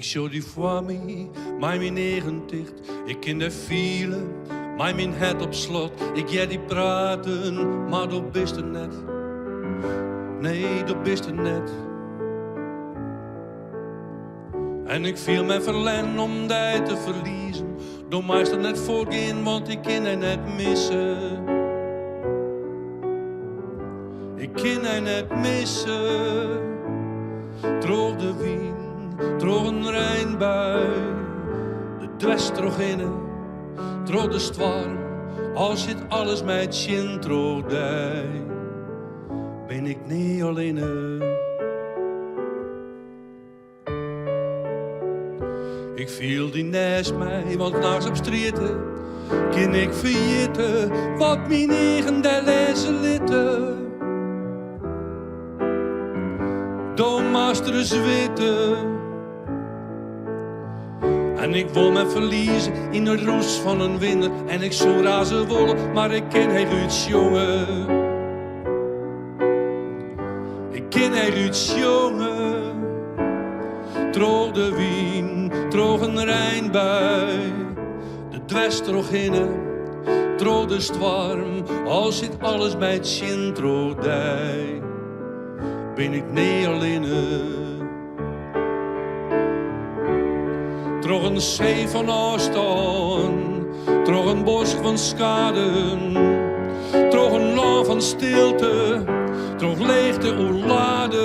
Ik show die voor mij, mijn negen dicht. Ik ken de file, mijn het op slot. Ik jij die praten, maar dat bist er net. Nee, dat bist er net. En ik viel me verlen om die te verliezen. Door mij er net voorgaan, want ik kan hij net missen. Ik kan hij net missen. Droog de wien, droog een rijnbui. De dwest droog innen, droog de stwarm. Als zit alles met chin droog dij. Ben ik niet alleen. Ik viel die naast mij, want nachts op strieten kan ik vergeten wat mijn eigen der lezen litten. Doormasteren zwitten. En ik wil me verliezen in de roes van een winter. En ik zou razen wollen, maar ik ken hij Ruuds jongen. Ik ken hij Ruuds jongen. Droog de wien, droog een rijnbui. De dwest droog innen, droog de stwarm. Al zit alles bij het chin droog dij. Ben ik niet alleen. Droog een zee van afstand, droog een bos van schaden. Droog een land van stilte, droog leegte oerladen.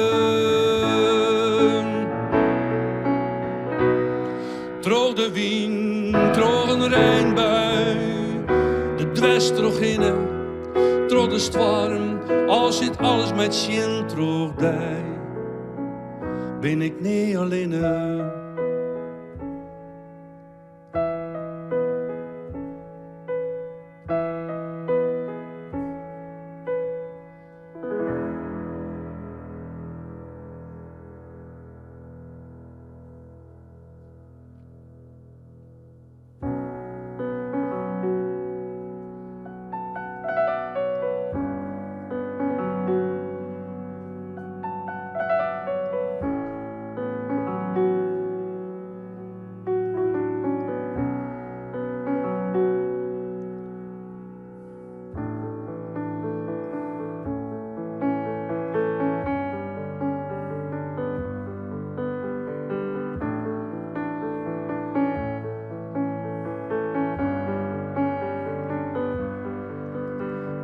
Droog de wien, droog een rijnbui. De dwest droog innen, droog de stwarm. Al zit alles met chin droog dij. Ben ik niet alleen.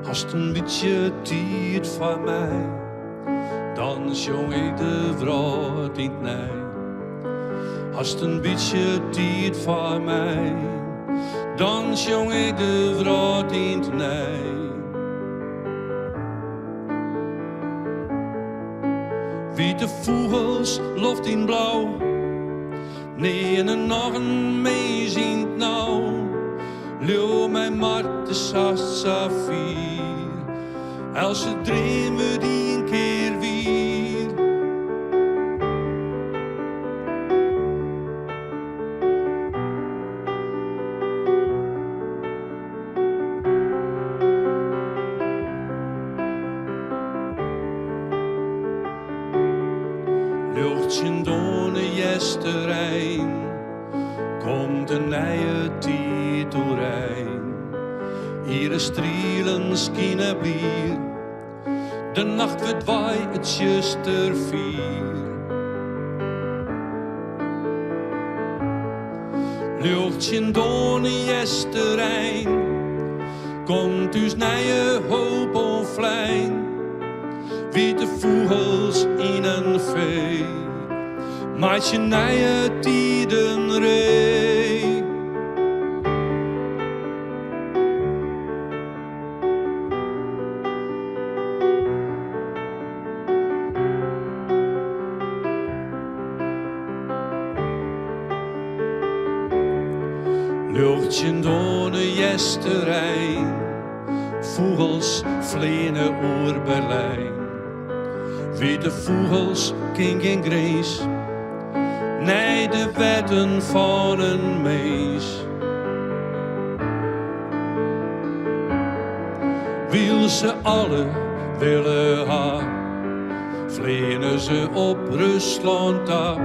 Als een beetje tijd van mij, dan zong ik de wraad in het nij. Als een beetje tijd van mij, dan zong ik de wraad in het nij. Witte vogels loft in blauw, nee en nog een mees in het nauw. Leeuw mijn mart de zacht saffier, als ze dreamen die een keer weer. Luchtje door de jesterijn, komt een nieuwe tijd doorheen. Hier is strielen skine blier, de nacht wordt waai het juster vier. Luchtje door de jesterijn, komt dus nieuwe hoop op vlijn. Witte vogels in een vee, maakt je nieuwe tijden ree. Luchtje door de jesterijn, vogels vliegen oer Berlijn. Witte vogels king geen grees, nee de wetten van een mees. Wil ze alle willen ha, vliegen ze op Rusland af.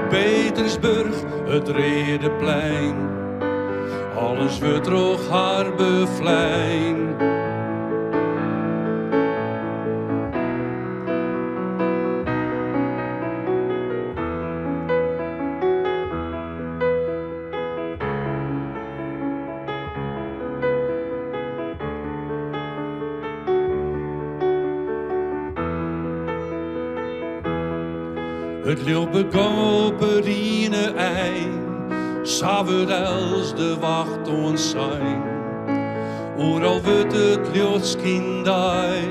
Petersburg, het Redeplein. Alles wordt toch haar bevlijn. Het lopen kopen in een ei, s'avonds als de wacht ons zijn. Overal wordt het lichtskind dij,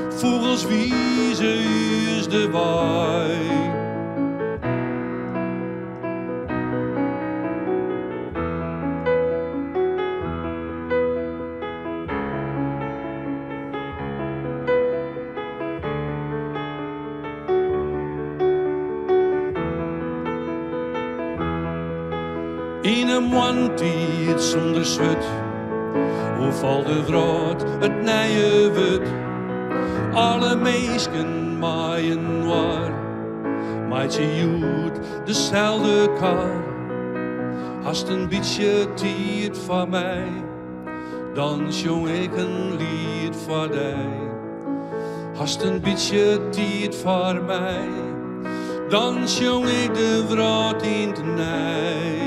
vogels wiezen us de waai. In een wantiet zonder zwut, hoe valt de wraad het nije wut. Alle meisken maaien waar, maatje joet dezelfde kar. Hast een beetje tijd van mij, dan zong ik een lied voor dig. Hast een beetje tijd voor mij, dan zong ik de wraad in de nij.